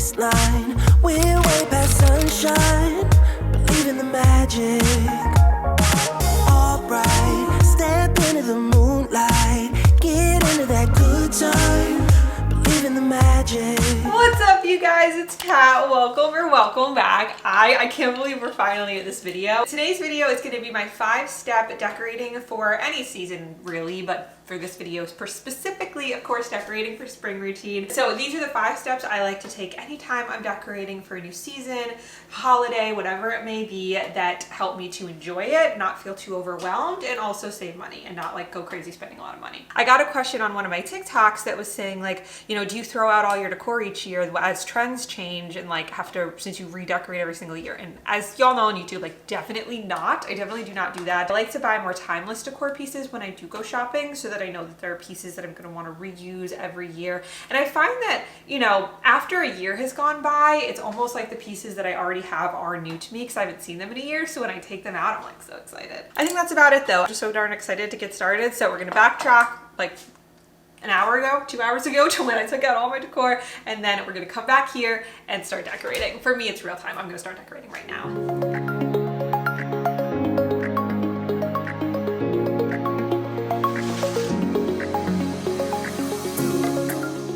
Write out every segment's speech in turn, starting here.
waistline. We're way past sunshine. Believe in the magic. Alright, step into the moonlight. Get into that good time. Believe in the magic. What's up, you guys? It's Kat. Welcome back. I can't believe we're finally at this video. Today's video is going to be my 5-step decorating for any season, really, but for this video specifically, of course, decorating for spring routine. So these are the 5 steps I like to take anytime I'm decorating for a new season, holiday, whatever it may be, that help me to enjoy it, not feel too overwhelmed, and also save money and not like go crazy spending a lot of money. I got a question on one of my TikToks that was saying like, you know, do you throw out all your decor each year as trends change and like have to, since you redecorate every single year? And as y'all know on YouTube, like definitely not. I definitely do not do that. I like to buy more timeless decor pieces when I do go shopping so that I know that there are pieces that I'm going to want to reuse every year. And I find that, you know, after a year has gone by, it's almost like the pieces that I already have are new to me because I haven't seen them in a year. So when I take them out, I'm like so excited. I think that's about it though. I'm just so darn excited to get started. So we're going to backtrack like an hour ago, 2 hours ago to when I took out all my decor, and then we're going to come back here and start decorating. For me, it's real time. I'm going to start decorating right now.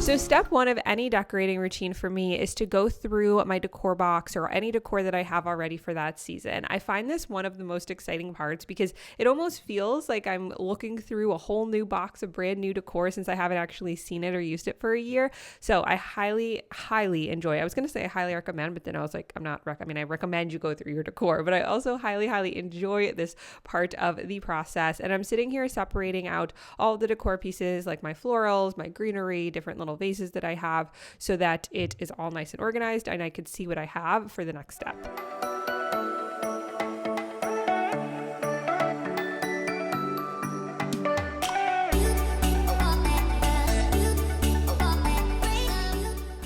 So step 1 of any decorating routine for me is to go through my decor box or any decor that I have already for that season. I find this one of the most exciting parts because it almost feels like I'm looking through a whole new box of brand new decor since I haven't actually seen it or used it for a year. So I highly enjoy it. I was going to say I highly recommend, but then I was like, I recommend you go through your decor, but I also highly enjoy this part of the process. And I'm sitting here separating out all the decor pieces like my florals, my greenery, different little vases that I have so that it is all nice and organized and I could see what I have for the next step.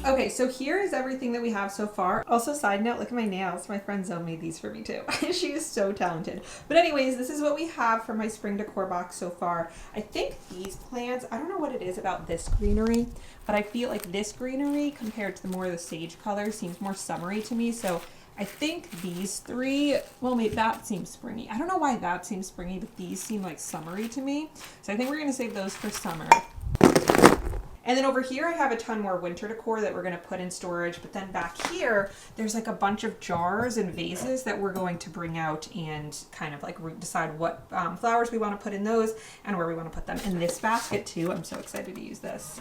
Okay, so here is everything that we have so far. Also, side note, look at my nails. My friend Zoe made these for me too. She is so talented. But anyways, this is what we have for my spring decor box so far. I think these plants, I don't know what it is about this greenery, but I feel like this greenery compared to the more of the sage color seems more summery to me. So I think these 3, well, maybe that seems springy. I don't know why that seems springy, but these seem like summery to me. So I think we're going to save those for summer. And then over here, I have a ton more winter decor that we're going to put in storage. But then back here, there's like a bunch of jars and vases that we're going to bring out and kind of like decide what flowers we want to put in those and where we want to put them. In this basket too, I'm so excited to use this.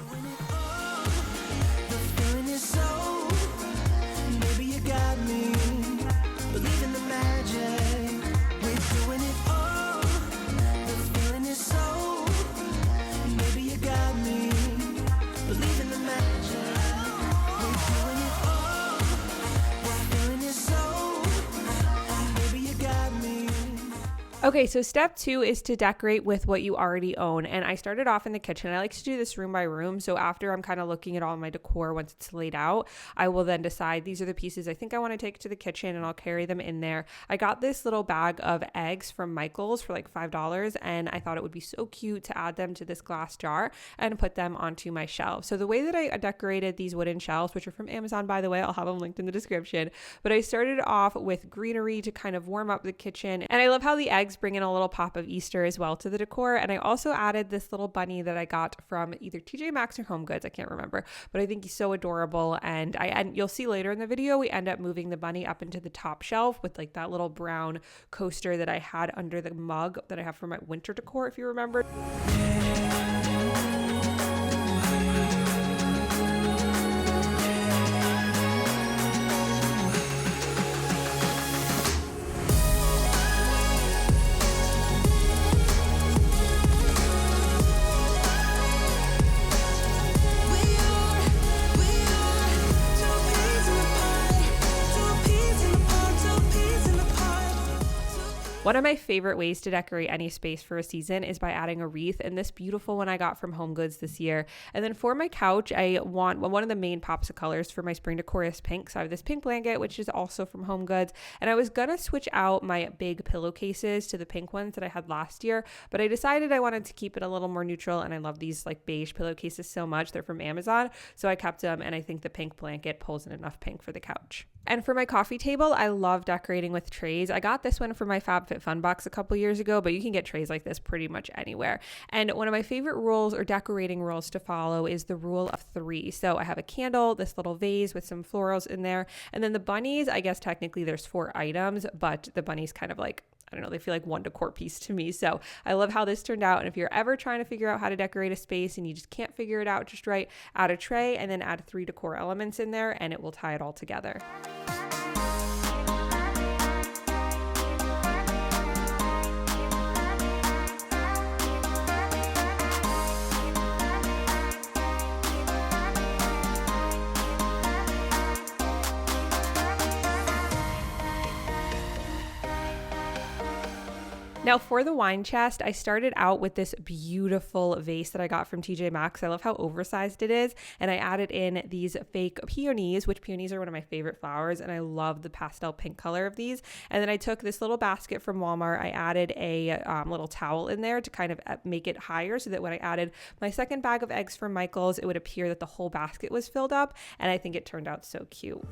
Okay, so step 2 is to decorate with what you already own. And I started off in the kitchen. I like to do this room by room. So after I'm kind of looking at all my decor, once it's laid out, I will then decide these are the pieces I think I want to take to the kitchen and I'll carry them in there. I got this little bag of eggs from Michael's for like $5 and I thought it would be so cute to add them to this glass jar and put them onto my shelf. So the way that I decorated these wooden shelves, which are from Amazon, by the way, I'll have them linked in the description, but I started off with greenery to kind of warm up the kitchen. And I love how the eggs bring in a little pop of Easter as well to the decor. And I also added this little bunny that I got from either TJ Maxx or Home Goods. I can't remember, but I think he's so adorable. And you'll see later in the video, we end up moving the bunny up into the top shelf with like that little brown coaster that I had under the mug that I have for my winter decor, if you remember. One of my favorite ways to decorate any space for a season is by adding a wreath, and this beautiful one I got from HomeGoods this year. And then for my couch, I want one of the main pops of colors for my spring decor is pink. So I have this pink blanket, which is also from HomeGoods, and I was gonna switch out my big pillowcases to the pink ones that I had last year, but I decided I wanted to keep it a little more neutral, and I love these like beige pillowcases so much. They're from Amazon, so I kept them, and I think the pink blanket pulls in enough pink for the couch. And for my coffee table, I love decorating with trays. I got this one for my FabFitFun box a couple years ago, but you can get trays like this pretty much anywhere. And one of my favorite rules or decorating rules to follow is the rule of 3. So I have a candle, this little vase with some florals in there, and then the bunnies, I guess technically there's 4 items, but the bunnies kind of like, I don't know, they feel like one decor piece to me. So I love how this turned out. And if you're ever trying to figure out how to decorate a space and you just can't figure it out just right, add a tray and then add 3 decor elements in there and it will tie it all together. Now for the wine chest, I started out with this beautiful vase that I got from TJ Maxx. I love how oversized it is. And I added in these fake peonies, which peonies are one of my favorite flowers. And I love the pastel pink color of these. And then I took this little basket from Walmart. I added a little towel in there to kind of make it higher so that when I added my second bag of eggs from Michael's, it would appear that the whole basket was filled up. And I think it turned out so cute.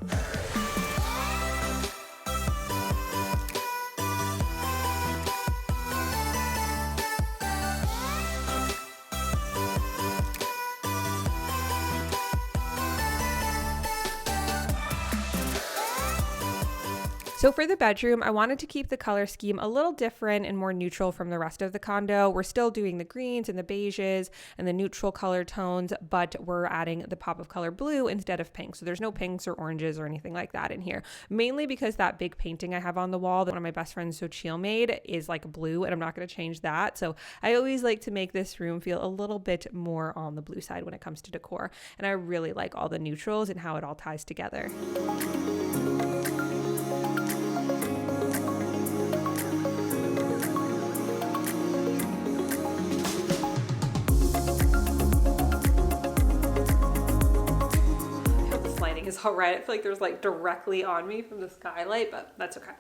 So for the bedroom, I wanted to keep the color scheme a little different and more neutral from the rest of the condo. We're still doing the greens and the beiges and the neutral color tones, but we're adding the pop of color blue instead of pink. So there's no pinks or oranges or anything like that in here, mainly because that big painting I have on the wall that one of my best friends Sochil made is like blue, and I'm not going to change that. So I always like to make this room feel a little bit more on the blue side when it comes to decor. And I really like all the neutrals and how it all ties together. Is all right. I feel like there's like directly on me from the skylight, but that's okay.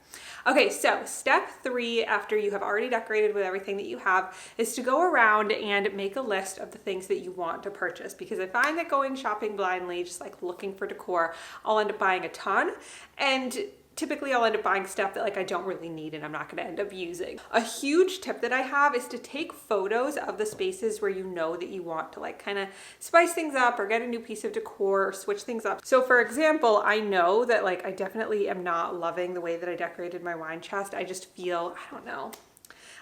Okay, so step 3 after you have already decorated with everything that you have is to go around and make a list of the things that you want to purchase, because I find that going shopping blindly, just like looking for decor, I'll end up buying a ton, and typically I'll end up buying stuff that like I don't really need and I'm not going to end up using. A huge tip that I have is to take photos of the spaces where you know that you want to like kind of spice things up or get a new piece of decor or switch things up. So for example, I know that like I definitely am not loving the way that I decorated my wine chest. I just feel, I don't know,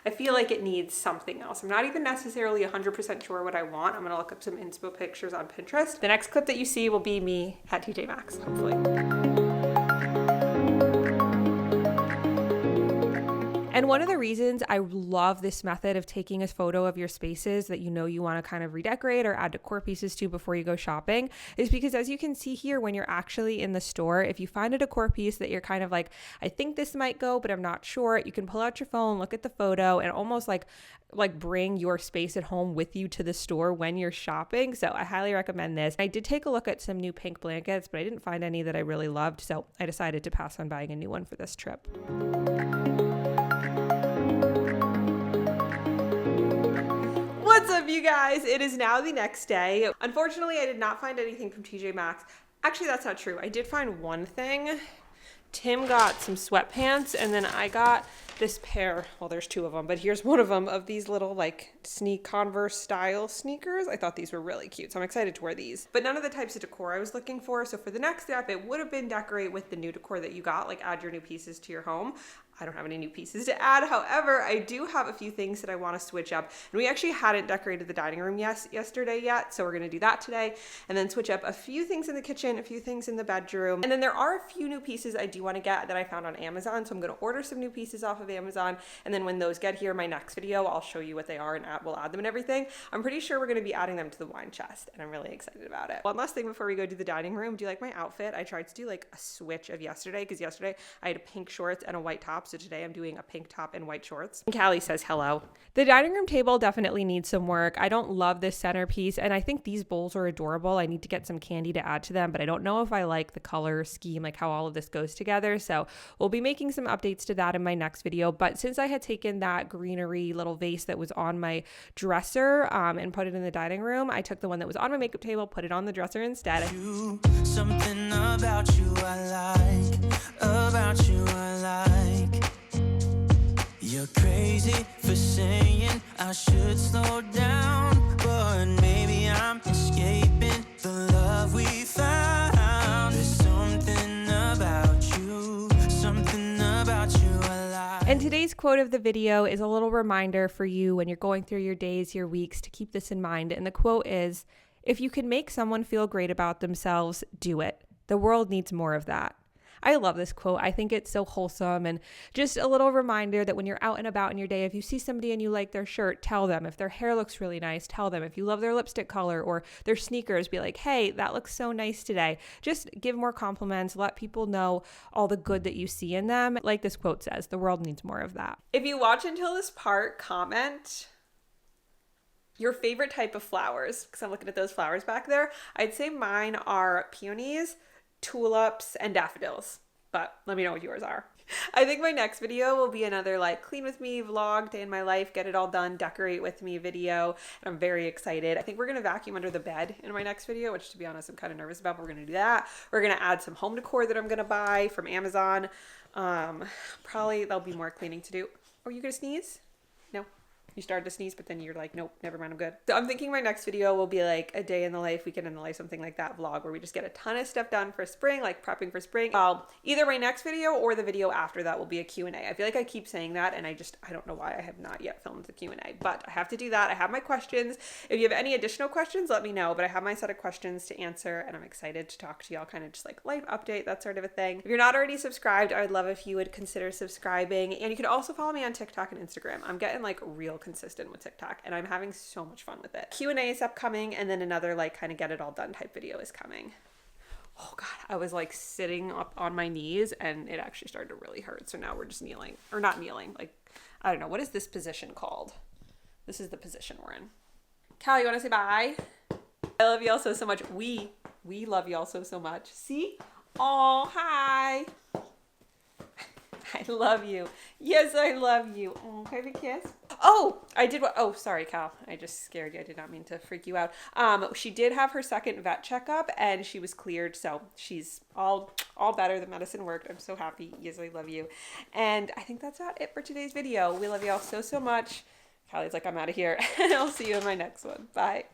I feel like it needs something else. I'm not even necessarily 100% sure what I want. I'm gonna look up some inspo pictures on Pinterest. The next clip that you see will be me at TJ Maxx, hopefully. And one of the reasons I love this method of taking a photo of your spaces that you know you want to kind of redecorate or add decor pieces to before you go shopping is because, as you can see here, when you're actually in the store, if you find a decor piece that you're kind of like, I think this might go, but I'm not sure, you can pull out your phone, look at the photo, and almost like bring your space at home with you to the store when you're shopping. So I highly recommend this. I did take a look at some new pink blankets, but I didn't find any that I really loved. So I decided to pass on buying a new one for this trip. What's up, you guys? It is now the next day. Unfortunately, I did not find anything from TJ Maxx. Actually, that's not true. I did find one thing. Tim got some sweatpants, and then I got this pair, well, there's 2 of them, but here's one of them, of these little like Converse style sneakers. I thought these were really cute, so I'm excited to wear these. But none of the types of decor I was looking for. So for the next step, it would have been decorate with the new decor that you got, like add your new pieces to your home. I don't have any new pieces to add. However, I do have a few things that I want to switch up. And we actually hadn't decorated the dining room yesterday yet, so we're going to do that today. And then switch up a few things in the kitchen, a few things in the bedroom. And then there are a few new pieces I do want to get that I found on Amazon. So I'm going to order some new pieces off of Amazon. And then when those get here, my next video, I'll show you what they are and we'll add them and everything. I'm pretty sure we're going to be adding them to the wine chest, and I'm really excited about it. One last thing before we go to the dining room. Do you like my outfit? I tried to do like a switch of yesterday, because yesterday I had pink shorts and a white top. So today I'm doing a pink top and white shorts. And Callie says hello. The dining room table definitely needs some work. I don't love this centerpiece, and I think these bowls are adorable. I need to get some candy to add to them, but I don't know if I like the color scheme, like how all of this goes together. So we'll be making some updates to that in my next video. But since I had taken that greenery little vase that was on my dresser and put it in the dining room, I took the one that was on my makeup table, put it on the dresser instead. Something about you I like. You're crazy for saying I should slow down, but maybe I'm escaping the love we found. There's something about you I like. And today's quote of the video is a little reminder for you when you're going through your days, your weeks, to keep this in mind. And the quote is, "If you can make someone feel great about themselves, do it. The world needs more of that." I love this quote. I think it's so wholesome and just a little reminder that when you're out and about in your day, if you see somebody and you like their shirt, tell them. If their hair looks really nice, tell them. If you love their lipstick color or their sneakers, be like, hey, that looks so nice today. Just give more compliments. Let people know all the good that you see in them. Like this quote says, the world needs more of that. If you watch until this part, comment your favorite type of flowers, because I'm looking at those flowers back there. I'd say mine are peonies, tulips, and daffodils, but let me know what yours are. I think my next video will be another like clean with me vlog, day in my life, get it all done, decorate with me video, and I'm very excited. I think we're gonna vacuum under the bed in my next video, which to be honest I'm kind of nervous about, but we're gonna do that. We're gonna add some home decor that I'm gonna buy from Amazon. Probably there'll be more cleaning to do. Are you gonna sneeze? No. You started to sneeze, but then you're like, nope, never mind, I'm good. So I'm thinking my next video will be like a day in the life, weekend in the life, something like that vlog where we just get a ton of stuff done for spring, like prepping for spring. Either my next video or the video after that will be a Q&A. I feel like I keep saying that and I don't know why I have not yet filmed the Q&A, but I have to do that. I have my questions. If you have any additional questions, let me know, but I have my set of questions to answer and I'm excited to talk to y'all, kind of just like life update, that sort of a thing. If you're not already subscribed, I would love if you would consider subscribing, and you can also follow me on TikTok and Instagram. I'm getting like real consistent with TikTok and I'm having so much fun with it. Q&A is upcoming, and then another like kind of get it all done type video is coming. Oh God, I was like sitting up on my knees and it actually started to really hurt. So now we're just kneeling, or not kneeling, like, I don't know. What is this position called? This is the position we're in. Cal, you want to say bye? I love you all so much. We love you all so much. See? Oh, hi. I love you. Yes, I love you. Oh, can I have a kiss? Oh, I did what? Oh, sorry, Cal. I just scared you. I did not mean to freak you out. She did have her second vet checkup and she was cleared. So she's all better. The medicine worked. I'm so happy. Yes, I love you. And I think that's about it for today's video. We love you all so much. Callie's like, I'm out of here. And I'll see you in my next one. Bye.